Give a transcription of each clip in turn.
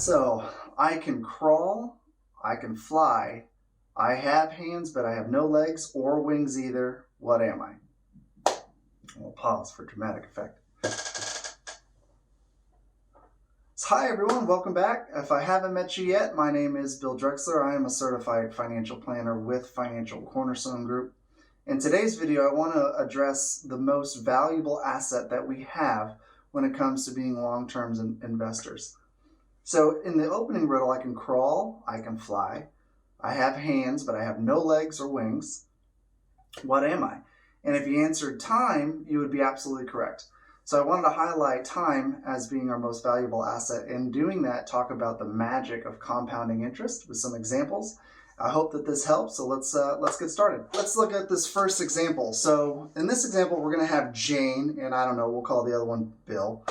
So I can crawl, I can fly, I have hands, but I have no legs or wings either. What am I? We'll pause for dramatic effect. So hi everyone, welcome back. If I haven't met you yet, my name is Bill Drexler. I am a certified financial planner with Financial Cornerstone Group. In today's video, I want to address the most valuable asset that we have when it comes to being long-term investors. So in the opening riddle, I can crawl, I can fly, I have hands, but I have no legs or wings. What am I? And if you answered time, you would be absolutely correct. So I wanted to highlight time as being our most valuable asset. In doing that, talk about the magic of compounding interest with some examples. I hope that this helps, so let's get started. Let's look at this first example. So in this example, we're gonna have Jane, and I don't know, we'll call the other one Bill.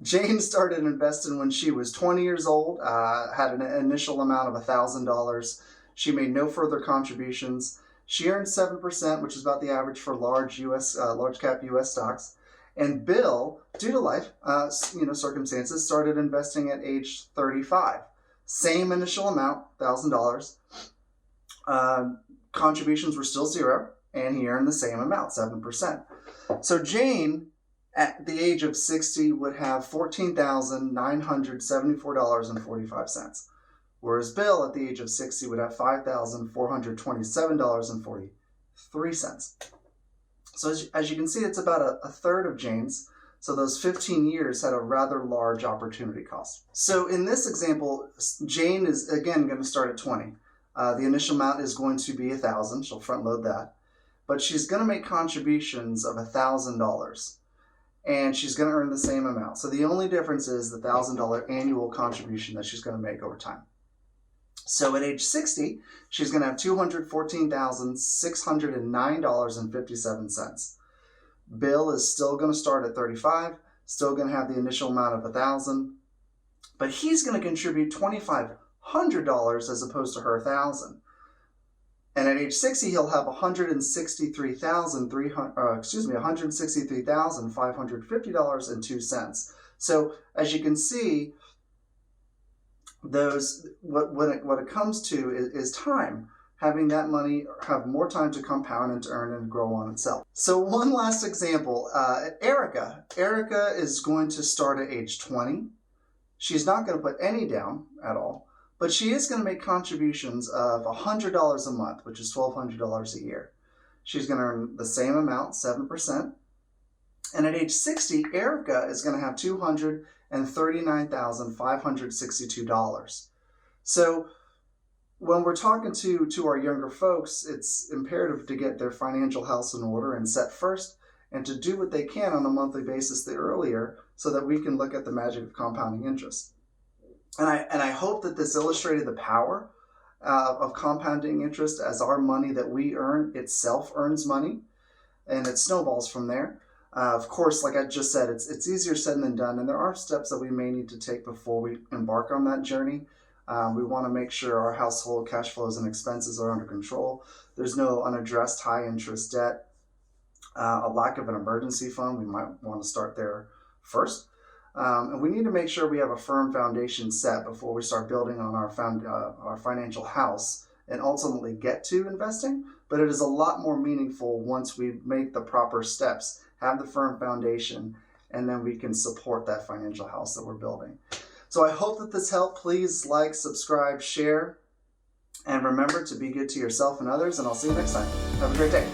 Jane started investing when she was 20 years old, had an initial amount of $1,000. She made no further contributions. She earned 7%, which is about the average for large cap US stocks. And Bill, due to life circumstances, started investing at age 35. Same initial amount, $1,000. Contributions were still 0, and he earned the same amount, 7%. So Jane, at the age of 60, would have $14,974.45, whereas Bill, at the age of 60, would have $5,427.43. So as you can see, it's about a third of Jane's. So those 15 years had a rather large opportunity cost. So in this example, Jane is again going to start at 20. The initial amount is going to be $1,000. She'll front load that, but she's going to make contributions of $1,000. And she's going to earn the same amount. So the only difference is the $1,000 annual contribution that she's going to make over time. So at age 60, she's going to have $214,609.57. Bill is still going to start at 35, still going to have the initial amount of $1,000, but he's going to contribute $2,500 as opposed to her $1,000. And at age 60, he'll have $163,550.02. So as you can see, what it comes to is time. Having that money have more time to compound and to earn and grow on itself. So one last example, Erica. Erica is going to start at age 20. She's not going to put any down at all, but she is going to make contributions of $100 a month, which is $1,200 a year. She's going to earn the same amount, 7%. And at age 60, Erica is going to have $239,562. So when we're talking to our younger folks, it's imperative to get their financial house in order and set first, and to do what they can on a monthly basis the earlier, so that we can look at the magic of compounding interest. And I hope that this illustrated the power of compounding interest, as our money that we earn itself earns money, and it snowballs from there. Of course, like I just said, it's easier said than done, and there are steps that we may need to take before we embark on that journey. We want to make sure our household cash flows and expenses are under control. There's no unaddressed high interest debt, a lack of an emergency fund. We might want to start there first. And we need to make sure we have a firm foundation set before we start building on our financial house and ultimately get to investing. But it is a lot more meaningful once we make the proper steps, have the firm foundation, and then we can support that financial house that we're building. So I hope that this helped. Please like, subscribe, share, and remember to be good to yourself and others, and I'll see you next time. Have a great day.